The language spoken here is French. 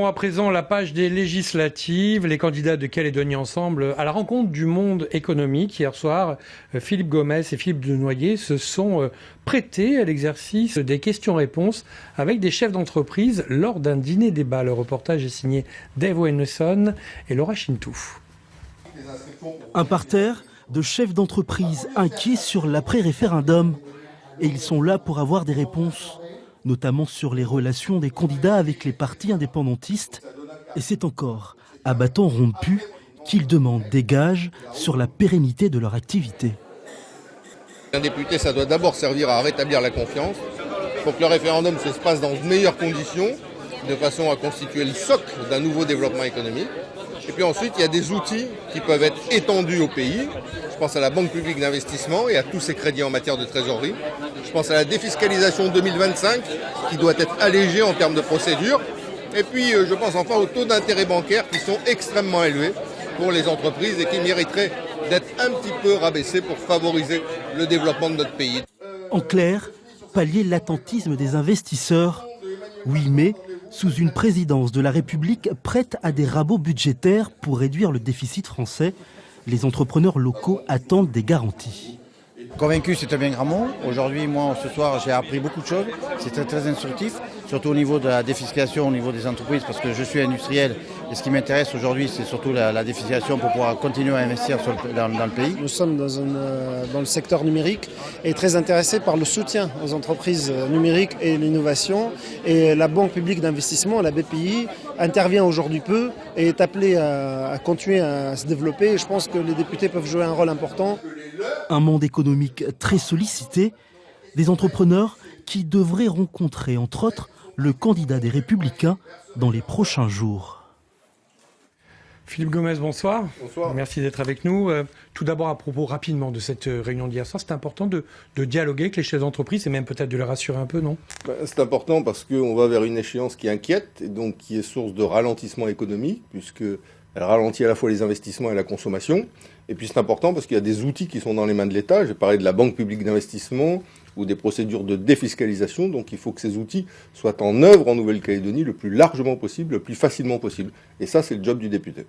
Tournons à présent la page des législatives. Les candidats de Calédonie Ensemble à la rencontre du monde économique. Hier soir, Philippe Gomès et Philippe Denoyer se sont prêtés à l'exercice des questions-réponses avec des chefs d'entreprise lors d'un dîner-débat. Le reportage est signé Dave Wennesson et Laura Chintouf. Un parterre de chefs d'entreprise inquiets sur l'après-référendum. Et ils sont là pour avoir des réponses, notamment sur les relations des candidats avec les partis indépendantistes. Et c'est encore à bâton rompu qu'ils demandent des gages sur la pérennité de leur activité. Un député, ça doit d'abord servir à rétablir la confiance, pour que le référendum se passe dans de meilleures conditions, de façon à constituer le socle d'un nouveau développement économique. Et puis ensuite, il y a des outils qui peuvent être étendus au pays. Je pense à la Banque publique d'investissement et à tous ses crédits en matière de trésorerie. Je pense à la défiscalisation 2025 qui doit être allégée en termes de procédure. Et puis je pense enfin aux taux d'intérêt bancaire qui sont extrêmement élevés pour les entreprises et qui mériteraient d'être un petit peu rabaissés pour favoriser le développement de notre pays. En clair, pallier l'attentisme des investisseurs. Oui, mais sous une présidence de la République prête à des rabots budgétaires pour réduire le déficit français, les entrepreneurs locaux attendent des garanties. Convaincu, c'est un bien grand mot. Aujourd'hui, moi, ce soir, j'ai appris beaucoup de choses. C'est très instructif, surtout au niveau de la défiscalisation, au niveau des entreprises, parce que je suis industriel. Et ce qui m'intéresse aujourd'hui, c'est surtout la défiscalisation pour pouvoir continuer à investir dans le pays. Nous sommes dans le secteur numérique et très intéressés par le soutien aux entreprises numériques et l'innovation. Et la Banque publique d'investissement, la BPI, intervient aujourd'hui peu et est appelée à continuer à se développer. Et je pense que les députés peuvent jouer un rôle important. Un monde économique très sollicité, des entrepreneurs qui devraient rencontrer, entre autres, le candidat des Républicains dans les prochains jours. Philippe Gomès, bonsoir. Bonsoir. Merci d'être avec nous. Tout d'abord, à propos rapidement de cette réunion d'hier soir, c'est important de dialoguer avec les chefs d'entreprise et même peut-être de les rassurer un peu, non ? C'est important parce qu'on va vers une échéance qui inquiète et donc qui est source de ralentissement économique, puisqu'elle ralentit à la fois les investissements et la consommation. Et puis c'est important parce qu'il y a des outils qui sont dans les mains de l'État. J'ai parlé de la Banque publique d'investissement ou des procédures de défiscalisation. Donc il faut que ces outils soient en œuvre en Nouvelle-Calédonie le plus largement possible, le plus facilement possible. Et ça, c'est le job du député.